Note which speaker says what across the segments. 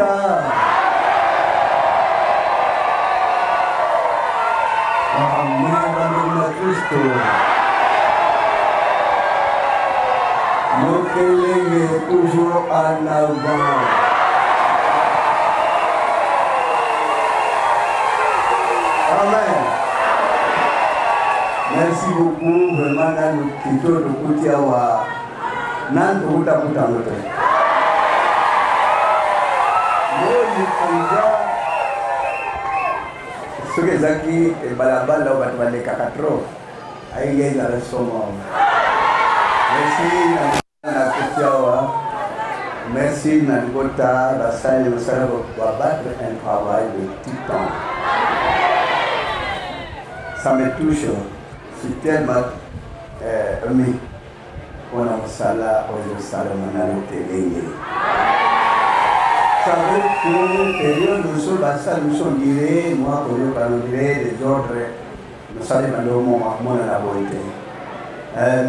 Speaker 1: Libota. Amen, Cristo. Mokelenge toujours en avant. Amen. Merci beaucoup. Vraiment, nous quittons le côté à Nan Kuta Kuta Mote. Ce que Zaki et Balabal là va les cacatro. Aïe aïe dans le sommet. Merci na Kutiawa. Merci Nangota, la salle de cerveau va battre un travail de titan. Ça me touche. C'est tellement aimé. On a sala au Salomon Télé. Ça veut dire que période où nous sommes guidés, moi, pour nous parler des ordres, nous savons le moment où on a la beauté.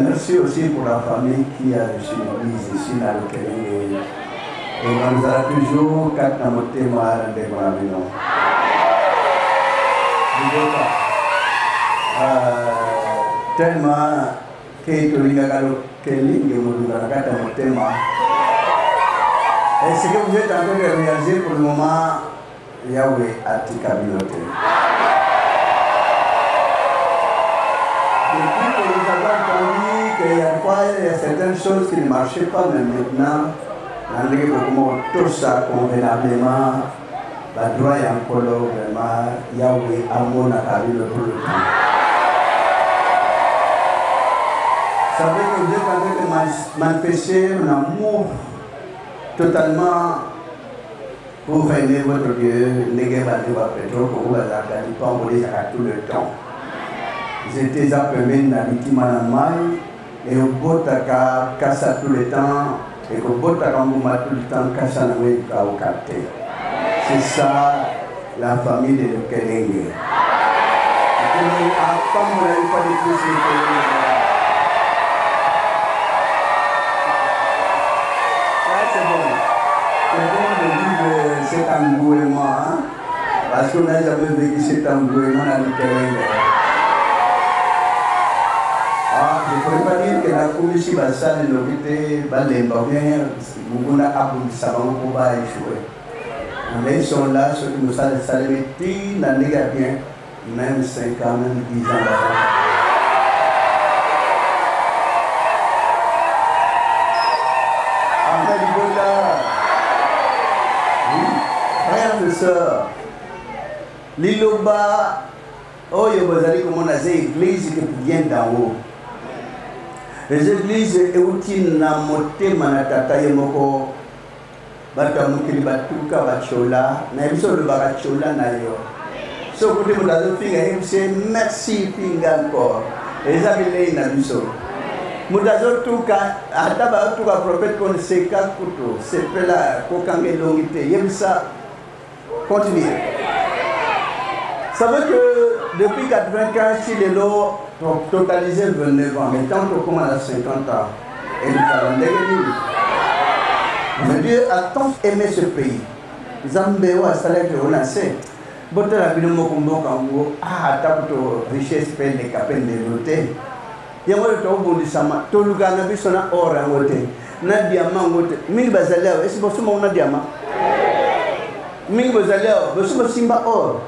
Speaker 1: Merci aussi pour la famille qui a reçu l'église ici dans le Kélé. Et on nous a toujours quatre namotés noirs de la maison. Tellement que tout le monde Kelly et Moudourakata Motema. Et ce que vous êtes en train de réaliser pour le moment, Yahweh a tout communauté. Depuis que nous avons entendu qu'il y a certaines choses qui ne marchaient pas, mais maintenant, on a tout ça convenablement, la droit est encore là, vraiment, Yahweh a mon acabit tout le temps. Ça veut dire que vous êtes en train de manifester un amour totalement pour aimer votre Dieu, néguer votre pétrole, pour vous avez tout le temps. J'étais appelé dans l'Itimanamai et au Botaka, Kassa tout le temps, et au Botaka, tout le temps, Kassa Nawe Kaokate. C'est ça la famille de Kelenge. Comme on n'a pas de plus de cet engouement, hein? Parce qu'on n'a jamais vécu cet engouement dans le terrain. Ah, je ne pourrais pas dire que la commission va s'en novité, va l'embarquer, vous n'avez pas de savon pour pas échouer. Mais ils sont là, ceux qui nous savent saluer, ils n'en négagent bien, même 5 ans, même 10 ans d'avant. Liloba, oh, il y a comme on a dit, l'église qui vient d'en haut. Les églises sont na moté manatata yemoko batamukili batuka bachola na biso le barachola na yo. So côté mon dazo finga c'est merci finga encore. Les amis na biso. Mudazo tuka ataba tuka prophète kon seka kuto sepela kokange longité yemsa continuer. Ça veut que depuis 95, si les lots ont totalisé 29 ans, mais tant qu'on a 50 ans, et nous avons dégueulé. Mais Dieu a tant aimé ce pays. Zambéo a salé que on a fait. Botte la ville de Mokombo Kango, ah, taputo richesse peine les capelles de l'hôtel. Il y a un peu de sama, tout le gars n'a vu son or à l'hôtel. N'a diamant, mille bazaleurs, est-ce que vous avez diamant? Mille bazaleurs, vous avez simba or.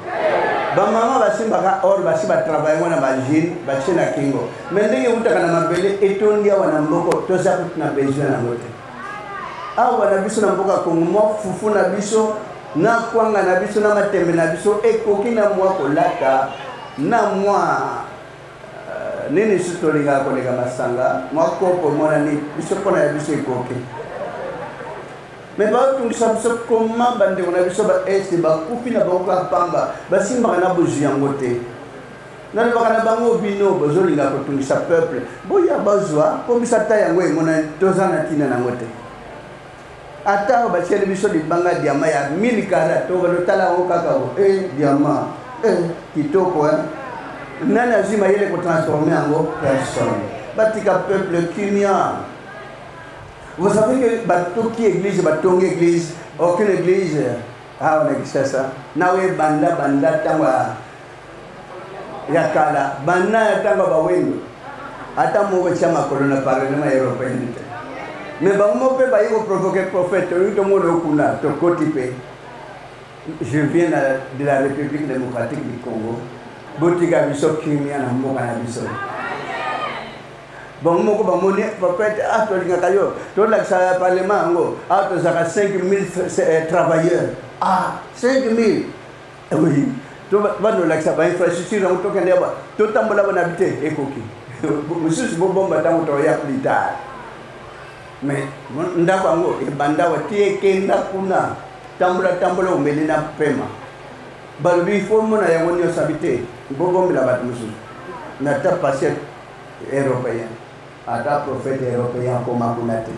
Speaker 1: Bamama basimba or basiba travail wana bajin bachena kingo mendenge utaka na mabele etondia wana mboko toza na besoin na mote awa na biso na mboka kongo fufu na biso na kwanga na biso na matembe na biso ekoki na mwa kolata na mwa nini sutolinga kolega masanga mwa kopo mwana ni biso pona ya biso ekoki. Mais tout ça, comment bande on a vu ça, c'est ba coupi na bango pamba, ba simba na boji ngote. Na ba na bango bino bozolinga ko tungisa peuple. Boya bazwa, ko bisa taya ngwe mona tozana tina na ngote. Ata ba chele biso di banga diama ya 1000 kara to ba tala o kakao. Diama. Kitoko nana zima yele ko transformer ngo personne. Batika peuple kimia. Vous savez que bateau qui église, bateau qui église, aucune église, ah on a dit ça. Nawe banda tangwa yakala, banda tangwa bawendo. Ata mo chama corona parlement européen. Mais bango pe ba yiko provoquer prophète, tout le monde okuna, to kotipe. Je viens de la République démocratique du Congo. Botika biso kimia na mboka na biso. Bon moko ba moni prophète a to linga kayo to la sa parlement ngo a to saka 5000 travailleurs. Ah 5000. Oui. To ba no la sa ba infrastructure ngo to kende ba to tambola ba habiter ekoki. Monsieur bo bomba tango to ya plus tard. Mais ndako ngo e banda wa tie kenda kuna tambula umelina pema. Balbi fomo na yango nyo sabité. Bo bomba ba musu. Na ta passer européen. Ada prophète européen comme Akunate.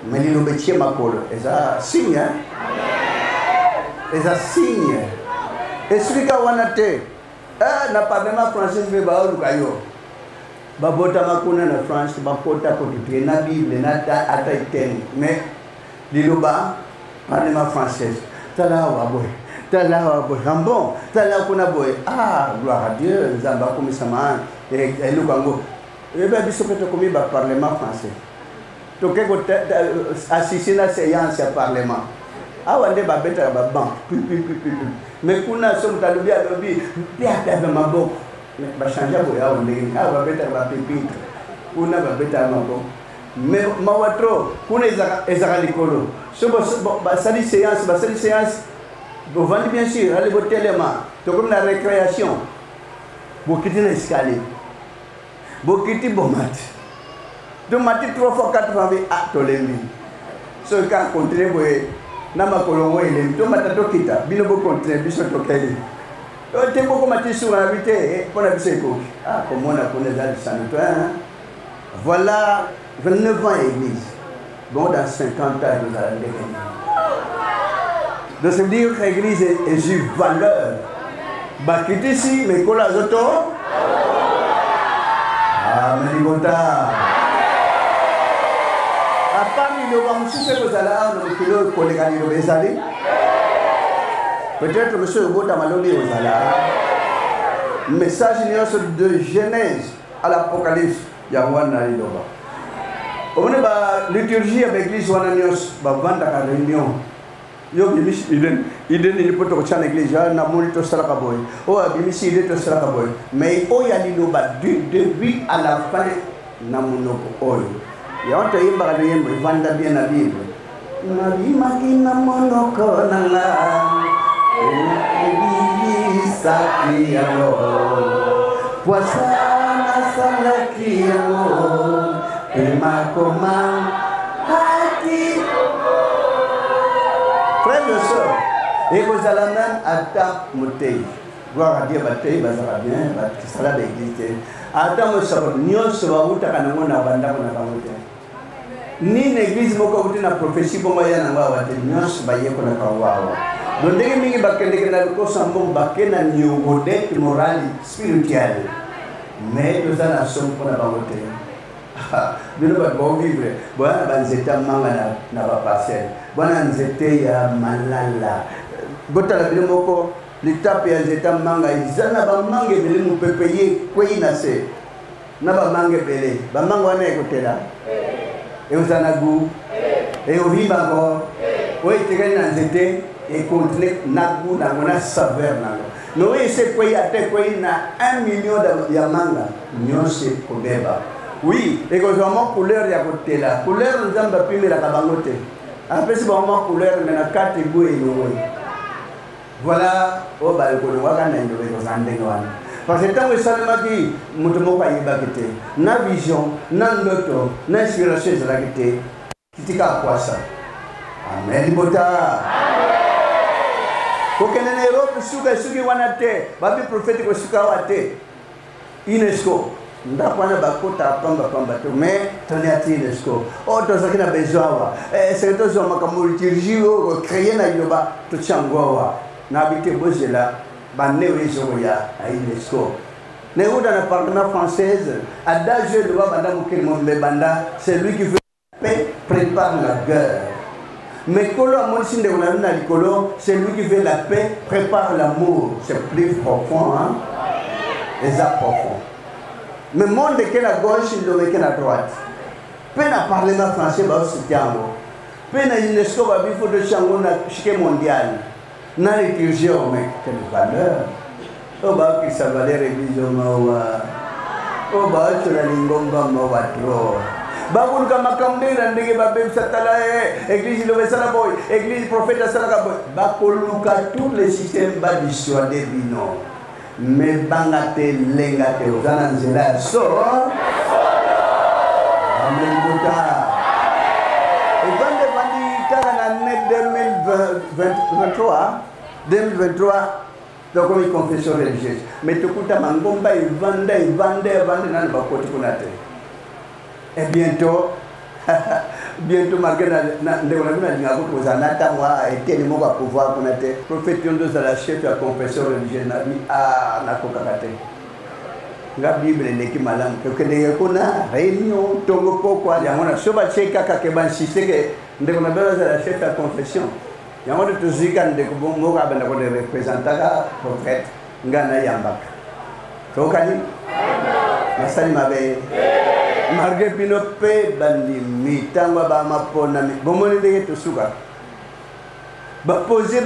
Speaker 1: Mais il nous met ma colo. Et ça signe. Et ça signe. Et celui qui a wanate. Na parlement français veut ba ou kayo. Ba bota makuna na France ba pota ko tu na Bible na ata iten. Mais liloba parlement français. Talawa boy. Bon. Talawa kuna boy. Ah gloire à Dieu. Zamba comme ça man. Et le Congo. Et bien, il faut que le Parlement français. Donc, assister à la séance à Parlement. Ah, on est babette à la banque. Mais qu'on a son talibé à l'objet, bien ma boque. Mais changer pour y avoir des ah, babette à la pépite. On a babette à ma boque. Mais ma watro, qu'on est à l'école. Ça dit séance. Vous vendez bien sûr, allez voter les mains. Donc, comme la récréation. Vous quittez l'escalier. Bokiti bomat. Donc mati 3 fois 4 fois à tolembi. Ce cas contribuer na makolongo ele to matato kita bino bo contribuer biso to kali. O tempo ko mati sur habité pour la biseco. Ah comme on a connaît dans le sanitaire. Voilà 29 ans église. Bon dans 50 ans nous allons dégainer. Donc ça veut dire que l'église est une valeur. Bakiti ici mais ko la zoto Amen. Peut-être monsieur Bota Maloni aux Ala. Message de Genèse à l'Apocalypse. Yawana Lidoba. On a liturgie avec l'église Wananios, Bavanda à réunion. Yo bimis iden il peut te chan église na monito salaka boy o bimis il te salaka boy mais o ya liloba du début à la fin na monoko oyo ya on te yimba ka yimba vanda bien na bible na bimaki na monoko na la sakiyalo puasana salakiyalo emakoma hati. Frères et sœurs, et vous allez même attendre Moutei. Gloire à Dieu, Batei, Bazara bien, Batisala d'église. Attends, mon sabot, Nyon sera où t'as qu'un monde à Banda qu'on a pas monté. Ni l'église moko où na prophétie pour moi y'en a pas monté. Nyon sera yé qu'on a pas wawa. Donc dès que mingi bakken dès que na loko sambo bakken na nyogode morale spirituelle. Mais nous allons assumer qu'on a pas monté. Bino ba bon vivre. Bona banzeta manga na ba parcelle. Bona nzete ya malala. Botala bino moko l'étape ya nzeta manga izana ba mange bele mu pepeye kwina se. Na ba mange bele. Ba manga wana ekotela. E uzana gu. E ovimba ko. O itegani na nzete e continue na gu na ngona saveur na. No ese kwaya te kwina 1 million ya manga. Nyose kobeba. Oui, et que vraiment couleur ya côté là. Couleur nous avons pris la cabangote. Après c'est vraiment couleur mais na 4 ego et no. Voilà, au balcon wa kana ndo ko zande ngwana. Parce que tant que ça m'a dit mutumo pa yiba kete. Na vision, na loto, na inspiration za kete. Kitika kwa ça. Amen bota. Ko kenene Europe suki wanate, babi prophétique ko suka wate. UNESCO. Ndapana bakota pamba to mais toniati lesko o to zakina bezawa c'est to zo makamuri tirjiwo créer na yoba to changwa na habité bozela banne wezo ya ai lesko ne uda na parlement française adage le banda mukir mon banda c'est lui qui veut paix prépare la guerre. Mais c'est lui qui fait la paix, prépare l'amour. C'est plus profond, hein? Et ça profond. Mais le monde qui est à gauche, il doit être à droite. Peine à parler le français, c'est un mot. Peine à l'UNESCO, il faut de changer mondial. Dans les cultures, mais quelle valeur. Oh, bah, qui ça va les révisions, oh, bah, tu l'as l'ingomba, ma trop. Bakun kama kamdira ndege babem satala église le vesala boy église prophète asala boy bakoluka tous les systèmes ba dissuader bino mais bangate lengate ozana nzela so amen buta et bande bandi tara na 2023 donc comme confession religieuse mais tukuta mangomba ivanda na bakoti kunate. Et bientôt, malgré pouvoir prophète la chef de la confession religieuse n'a dit ah na kokakate. La Bible n'est que malam que les kona réunion tongo quoi yamona soba cheka kakeban siseke ndeko na la chef de la confession. Yamona tuzika ndeko bongo abenda ko représenter prophète ngana yambaka. Kokani? Masali mabe. Malgré Pinope, bandi mitangwa ba mapona mi bomoni ndenge tosuka ba poser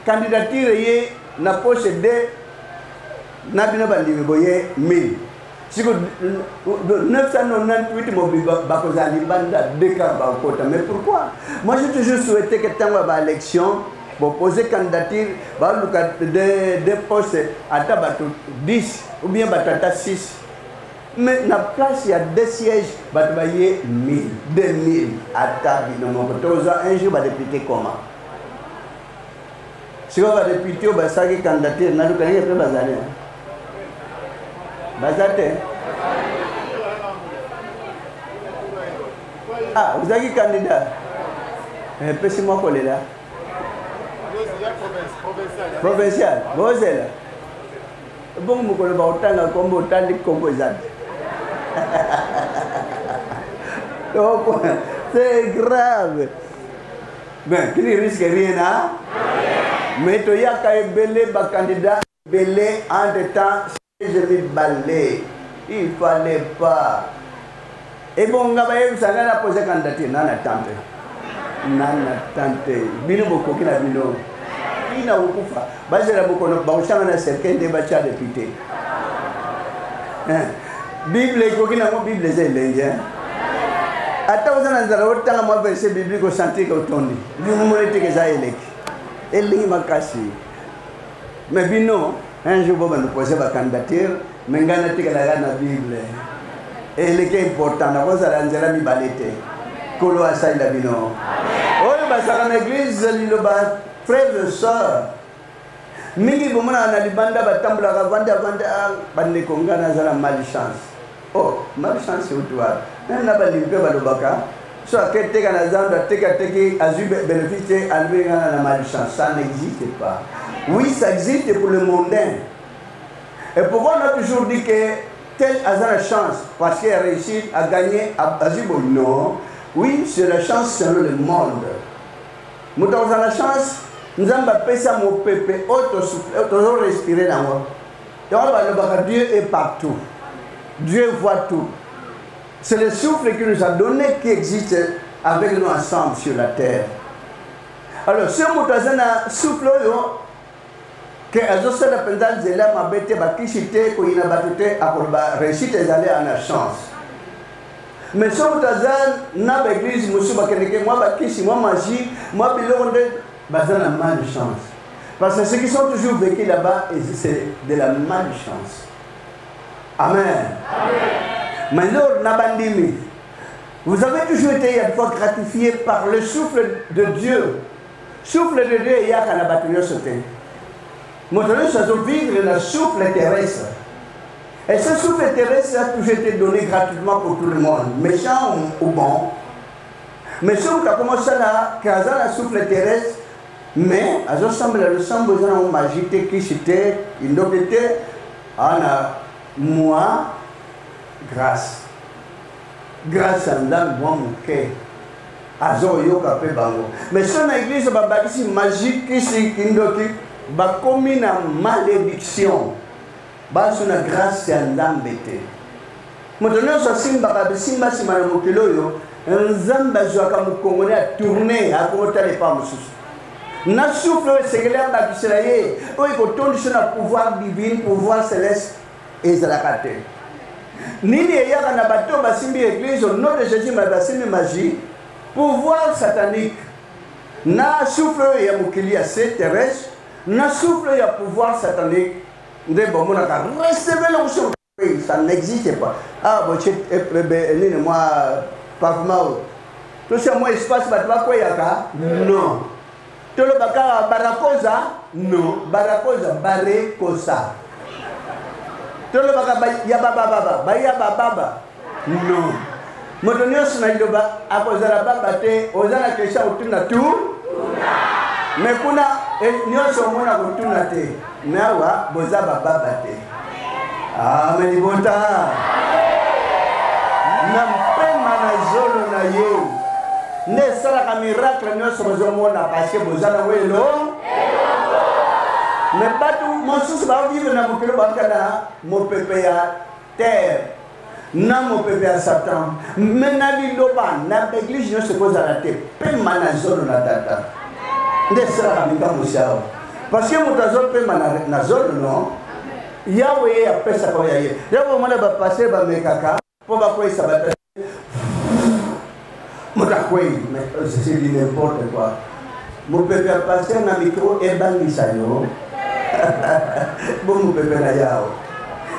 Speaker 1: candidature ye na poche de na bino bandi boye 1000 siko 998 mobi ba kozali banda deka ba kota. Mais pourquoi? Moi j'ai toujours souhaité que tangwa ba élection pour poser candidature ba luka de poste ata bato 10 ou bien batata 6. Mais la place, il y a 2 sièges, il y a 1000, 2000 à table. Un jour, il va député comment? Si on va député, on va s'agir candidature, on va gagner après Bazaré. Bazaré. Ah, vous avez candidat? C'est moi qui est là. Provincial. Vous êtes là. Bon, vous connaissez autant comme autant de composants. C'est grave. Ben, qui risque rien, hein? Mais il y a un candidat belé en de temps, je vais balayer. Il ne fallait pas. Et bon, on va poser candidature. Nana tante. Bino beaucoup qui n'a bino. Il n'a beaucoup fait. Basé beaucoup de banchants à certains débats députés. Bible est coquine à mon Bible les Indiens. Attends, vous avez autant moi verset biblique au chantier que Tony. Vous me dites que ça est élec. Et l'île m'a cassé. Mais bino, un jour, vous me posez ma candidature, mais vous avez la Bible. Et il est important, vous avez un mi balete. Kolo asai la bino. Oh, bah ça dans l'église, le bas, frères et sœurs. Mingi bomona na libanda batambula kavanda bande kongana zala malchance. Oh, malchance c'est toi. Même na bali pe balobaka. So akete kana zanda teka azu bénéficier alvé na malchance, ça n'existe pas. Oui, ça existe pour le mondain. Et pourquoi on a toujours dit que tel a la chance parce qu'il a réussi à gagner à Azubo? Non. Oui, c'est la chance selon le monde. Nous avons la chance. Nous avons appelé ça mon pépé, auto respirer dans moi. Dieu est partout. Dieu voit tout. C'est le souffle qu'il nous a donné qui existe avec nous ensemble sur la terre. Alors, si nous avons un souffle, que Azosa la pendant Zela m'a bêté, Bakishite, Koina Batute, à réussir tes allées en la chance. Mais si nous avons une église, moi, Bakishi, moi, magie, moi, Bilonde, basé la malchance. Parce que ceux qui sont toujours vécus là-bas, c'est de la malchance. Amen. Maintenant, Nabandimi, vous avez toujours été une fois gratifié par le souffle de Dieu. Souffle de Dieu, il y a qu'à la bataille sauter. Maintenant, ça doit vivre le souffle terrestre. Et ce souffle terrestre a toujours été donné gratuitement pour tout le monde, méchant ou bon. Mais si on a commencé là, qu'à un souffle terrestre, mais à ce semble le semble besoin de magité qui c'était une autre été, on a moi grâce. grâce à nzambe mwa moke azoyoka mpe bango. Mais so na église babakisi magie kisi kindoki bakomi na malédiction baso na grâce ya nzambe te. Moto nyonso asimbaka bisimba nsima na mokili oyo nzambe azwaka mokongoli atourne akotala epa mosusu na souffle oyo esengeli abakisela ye oyo ekotondisa na pouvoir divine pouvoir céleste ezalaka te. Nini eyaka na bato basimbi église au nom de Jésus basimbi magie pouvoir satanique na souffle oyo ya mokili ya se terrestre na souffle ya pouvoir satanique nde bomonaka recevez l'onction. Ça n'existe pas. Ah, bon, tu es moi, parfumeur. Tout ça, moi, espace, quoi, yaka? Non. Tout le baka, barakosa? Non. Barakosa, barekosa. Tout le baka, yababa, bayababa? Non. Motonio, snaïdoba, à cause de la babate, aux ana kesha, au tuna tout? Mais kuna, nyo somona, au tuna te. Nawa, bozaba babate. Amen. Bonta. Nampema na zolo na ye. Ne sala ka miracle nyoso bozomona parce que bozana welo. Mais batu mosusu ba vivre na mokelo bakana mo pepe ya terre. Na mo pepe ya Satan. Mena liloba na église nyoso kozala te. Pema na zolo na tata. Ne sala ka miracle musao. Parce que motazo pema na zolo non. Yahweh a pesa kwa yeye. Yahweh mwana ba passer ba mekaka pour ba kwa sabata. Mota kwa mais c'est n'importe quoi. Mon pépé a passé na micro e bangisa yo. Bon mon pépé na yao.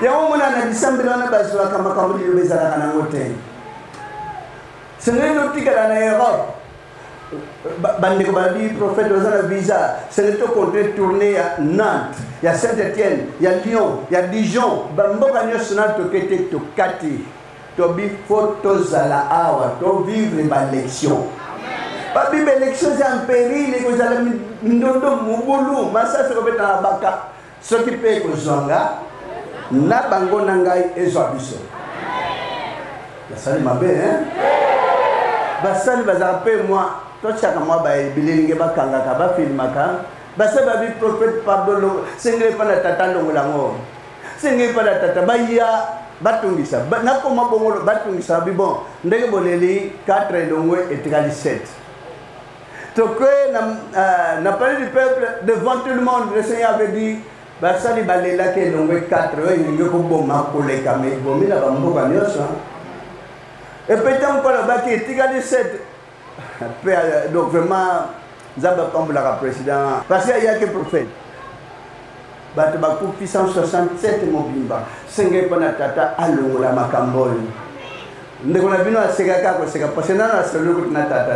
Speaker 1: Yahweh mwana na disambela na baswa kama kama ndi bezala kana ngote. Senelo tika na Europe. Bande ko badi prophète ozana visa c'est le côté tourner à Nantes, il y a Saint-Étienne, il y a Lyon, il y a Dijon, bamboka nyoso na to kete to kati to bi photos à la awa to vivre ba élection. Ba bi élection c'est en péril ko zala ndondo mubulu masa se ko beta baka ce qui peut ko zonga na bango na ngai ezwa biso. La salle mabe hein. Ba salle bazape moi toi chaka moi ba bilinge ba kanga ka ba filmaka ba se ba bi prophète pardon sengele pa na tata longolango sengele pa na tata ba ya batungisa na koma bongolo batungisa bi bon ndenge boleli 4 longwe et 37 to que na parlé du peuple devant tout le monde. Le Seigneur avait dit ba sali balela ke longwe 4 ngi ko boma ko le kame bomila ba mboka nyoso et peut-être encore ba ki 37. Donc vraiment, Zaba Pamboula président, parce qu'il y a que prophète. Batabakou 167 mobimba, Sengé Panatata, Allo la Macambol. Nous avons vu à Segaka, parce que nous avons vu à Tata.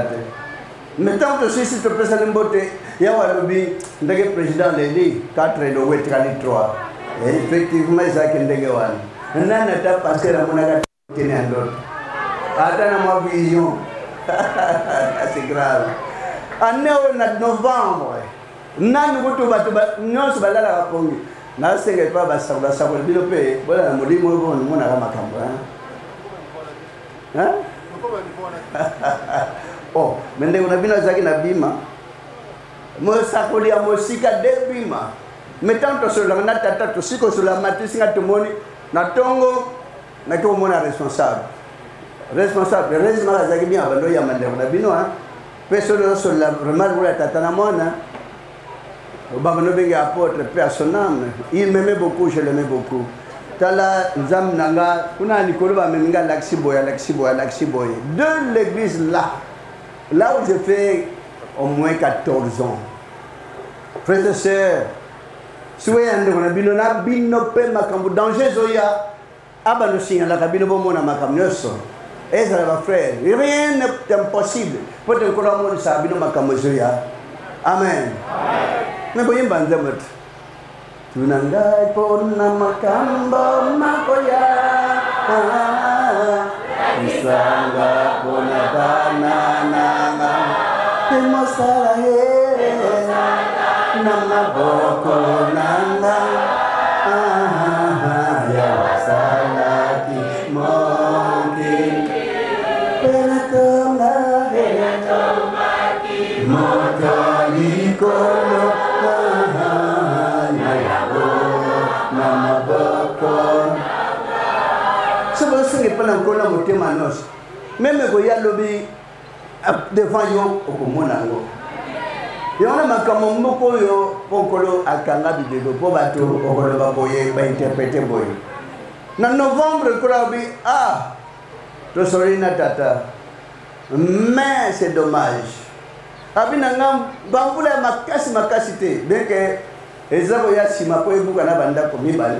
Speaker 1: Mais tant que si tu peux s'en emboter, il y a un lobby, le président Lely, 4 et le 3. Et effectivement, il y a un dégawan. Nous n'avons pas passé la monnaie qui est en l'autre. Attends ma vision. C'est grave. En novembre, nani kutu batu nyonso balala kapongi. Na senge pa basabula sabula bilope, bola na mulimo bo mona kama kambo. Hein? Oh, mende kuna bino zaki na bima. Mo sakoli ya mosika de bima. Metanto sur la tata to siko sur la matisinga tumoni na tongo na ko mona responsable. Responsable, heureusement, les bien avant de mandar binoa. Personne sur la remarque la tatana mona. Obama benga apôtre personnel. Il m'aimait beaucoup, je l'aimais beaucoup. Tala nzam nanga kuna nikolo ba menga laxi boy. De l'église là où j'ai fait au moins 14 ans. Frères et sœurs, soyez en bino bino pe makambu danger zoya abano singa la kabino bomona makambu nyoso. Et ça va frère, rien n'est impossible. Pour te croire mon sabino makamozoya. Amen. Mais voyez banzamot. Tunangai pona makamba makoya. Isanga pona banana. Temosala he. Namaboko nanga. Ya salati mongi. moto likolo na yango na maboko sobo singe pana nkona motema nyonso meme koya lobi devant yo okomona ngo yona makambo moko oyo pokolo akanga bidelo po bato okoloba boye bainterprete boye na novembre kola bi tosori na tata mais c'est dommage abinanga bambula makasi te beke ezako ya sima po ebuka na banda ko mibale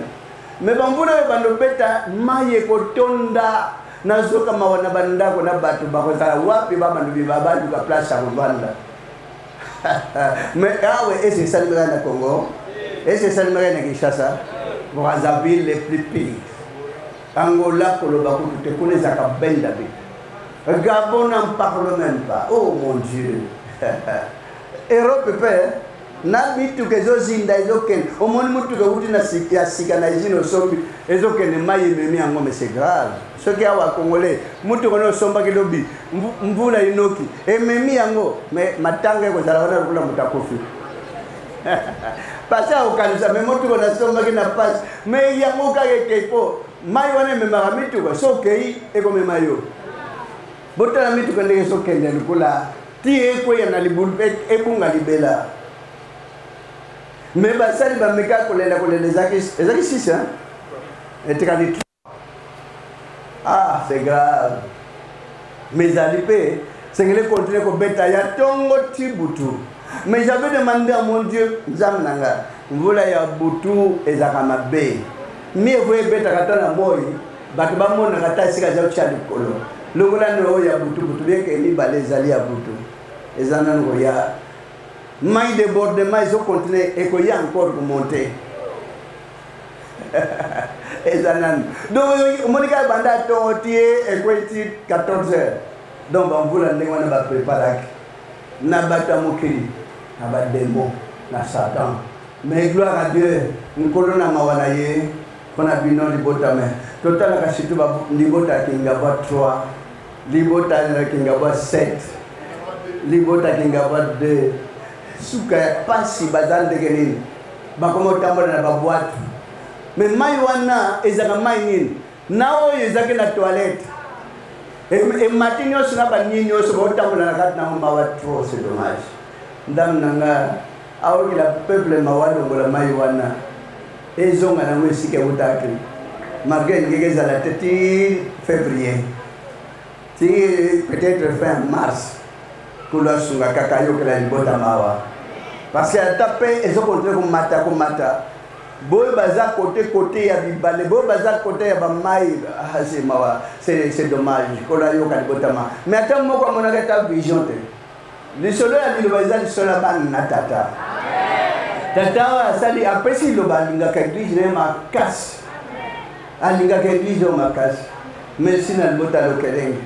Speaker 1: me bambula bando beta maye kotonda nazoka mawana banda ko na bato bakozala wapi ba bandu bibabandu ka place ya Rwanda mais c'est ça le na Congo et c'est ça le na Kinshasa Brazzaville les plus pires Angola koloba ko te connais aka benda bi Gabon n'en parle même pas oh mon Dieu Europe père na bitu kezo zinda ezoken omoni mutu ke uti na sika na izino sombi ezoken maye memi yango mais c'est grave ce qui awa congolais mutu kono somba kilobi mvula inoki ememi yango mais matanga ko zala wana kula mutakofi pasa okanisa mais mutu kono somba kina passe mais yango ka kepo mai wana memara mitu ko so kei e ko memayo botala mitu ko ndenge so kende kula tie ko yana libulbe e bunga libela mais basali bameka kolela ezaki 6 hein et c'est grave mais alipé c'est que les continuer ko beta ya tongo tibutu mais j'avais demandé à mon Dieu nzamnanga mvula ya butu ezaka mabe mie voye beta katana moyi bato bamona kata sika za chali kolo longola no ya butu beke ni balezali ya butu ezana ngo ya maille débordement ils ont continué et qu'il y a encore monter et ça donc monika banda totier et quoi 14 heures donc on voulait on va préparer na bata mokili na ba démon na Satan mais gloire à Dieu nous colonna mawana ye kona bino libota mais total ka situ ba libota kinga ba 3 libota kinga ba 7 libota kinga ba 2 suka pasi bazande kenini bakomo tambola na babwatu mais mai wana ezaka mai nini nao ezaki na toilette et matinyo sina baninyo so botambola na kati na mbawa trop c'est dommage ndam nanga aoki la peuple mawalo ngola mai wana ezonga na mwesike utaki margen ngegeza la teti février ti peut-être fin mars kula sunga kakayo kala libota mawa parce que tapé ezo contre ko mata boy baza côté ya bibale boy baza côté ya bamai c'est mawa c'est dommage kola yo kala libota ma mais ata moko mona ka vision te le solo ya bilo baza le solo ban na tata tata sali apesi lo balinga ka église ne ma casse alinga ka église ma casse merci na libota lo kelenge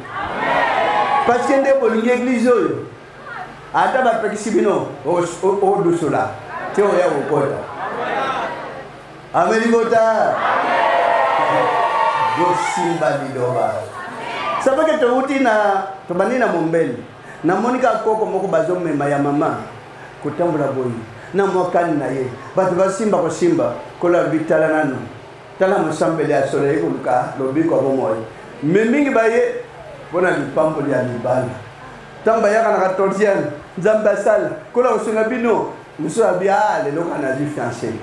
Speaker 1: parce que nde bolinga église oyo ata ba pekisibino o dusula te o ya ukota amelibota do simba bidoba sabake to utina to banina mombeli na monika koko moko bazome ya mama kutambula boyi na mwakani na ye batu basimba ko simba kola bitala nano tala musambele ya soleil kuluka lobiko bomoy memingi baye bona lipambo ya libala tamba yaka na 14e nzamba sala kola usunga bino muso abia le lokana di fiancé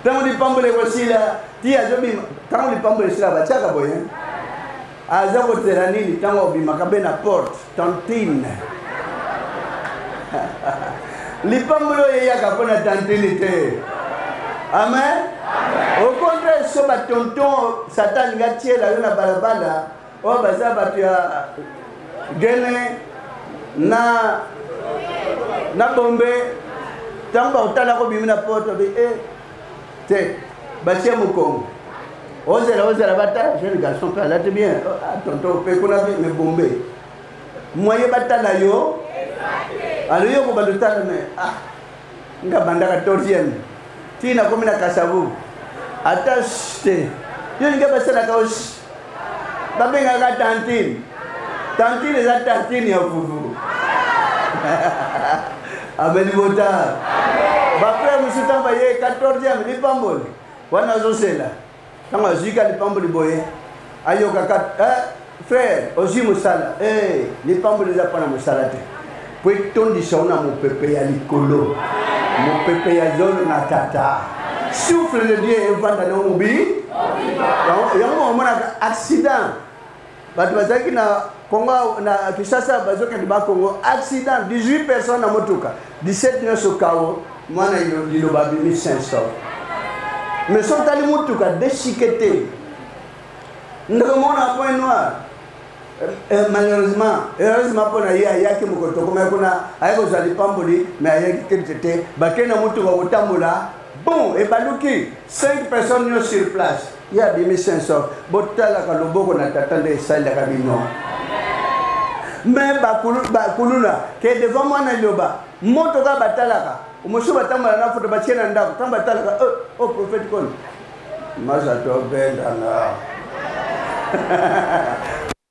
Speaker 1: tango di pambole ko sila ti azobi tango di pambole sila ba chaka boye azako teranini tango bi makabe na porte tantine li pambolo yaka pona tantine te amen au contraire so ba tonton satan ngatiela na balabala o baza batu ya gene na bombe tamba utala ko bimina poto be te batia mukongo ozela bata jeune garçon pa là bien tonton pe ko na me bombe moye bata na yo alors yo ko baluta me nga banda 14e tina ko mina kasavu ataste yo nga basala ka os babenga ka tantine za tantine ya fufu Amen bota. Bapre musuta ba ye 14e li pambol. Wana zosela. Kama zika li pambol boye. Ayo kakat frère, aussi musala. Li pambol za pana musala te. Puis tondi sona mo pepe ya likolo. Mo pepe ya zolo na tata. Souffle de Dieu et vanda no mubi. Yango mona accident. Batu bazaki na Congo na Kinshasa bazoka di ba Congo accident 18 personnes na motoka 17 nyoso kawo mwana ilo ba 1500 mais sont allés motoka déchiqueté ndeko mona point noir malheureusement heureusement pour na yaki mokoto comme kuna ayako zali pamboli mais ayaki ketete bakena motoka otambola bon et baluki 5 personnes nyo sur place il y a 1500 botala ka loboko na tatande sala ka bino. Mais bakuluna ke devant moi na loba moto ka batalaka umushu batamba na foto bachena ndako tamba batalaka oh prophète kon maza to benda na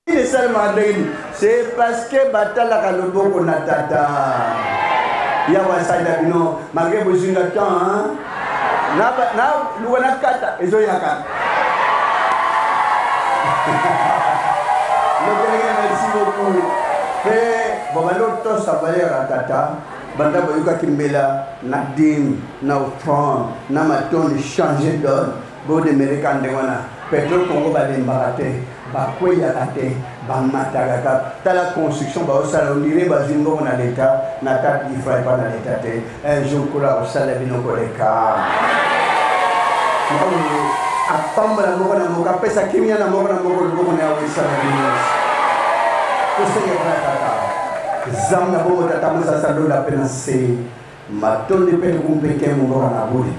Speaker 1: il est seulement dit c'est parce que batalaka loboko na tata ya wasala bino malgré bozinga temps na luwana kata ezo yaka. Merci beaucoup. Bobalo to sabale ratata banda boyuka kimbela na dim na offrande na maton changer d'ordre bo de American de wana pétrole Congo ba de mbarate ba koya ate ba matagaka tala construction ba osala ondire ba zingo na l'état na tata di frère pas na l'état te un jour kula osala bino koleka apamba mo na mo kapesa kimia na mo na ya osala bino Kusenge kata zamna bomo tatamuza sadola penase matonde pe kumpeke mo na boli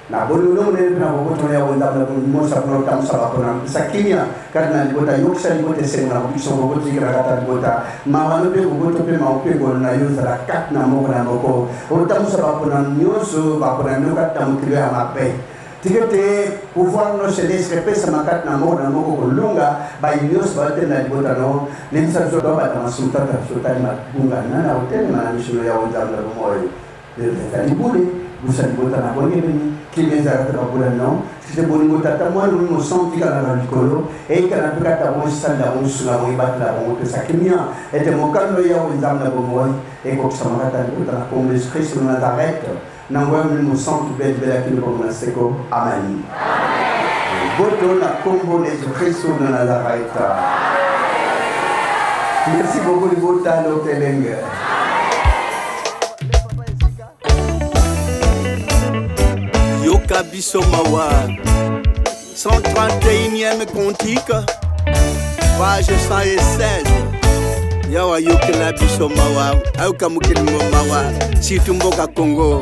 Speaker 1: na boli no ne na bobo to ya wanda mo sa no tam sa ba na sakinya kana libota yoksa libote se na biso bobo tikira kata libota mawano pe bobo to pe ma pe go na yuza la kat na mo ko o tam sa ba na nyoso ba na no kata mo kile ama pe Tigete pouvoir no céleste pesa makat na mo ko lunga ba news ba tena libota no limsa so ba ta masuta ta so ta bunga na hotel na mishuno ya wanda na mo de talibule busa libota na boni ni kimeza ta bula no site boni mota ta mo no senti kana na likolo e kana pika ta mo sanda mo sula mo ibatla mo ke sakimia ete mo kano ya wanda na mo e ko samakata libota ko mes Christ na Nazareth. Nangwami musantu bel akini kwa mnaseko. Amen. Boto na kombo Yesu Kristo na Nazareth. Merci beaucoup de votre talent telenge. Yoka biso mawa 131e cantique page 116. Yawa yoka la biso mawa au kamukili mawa si tumboka Congo.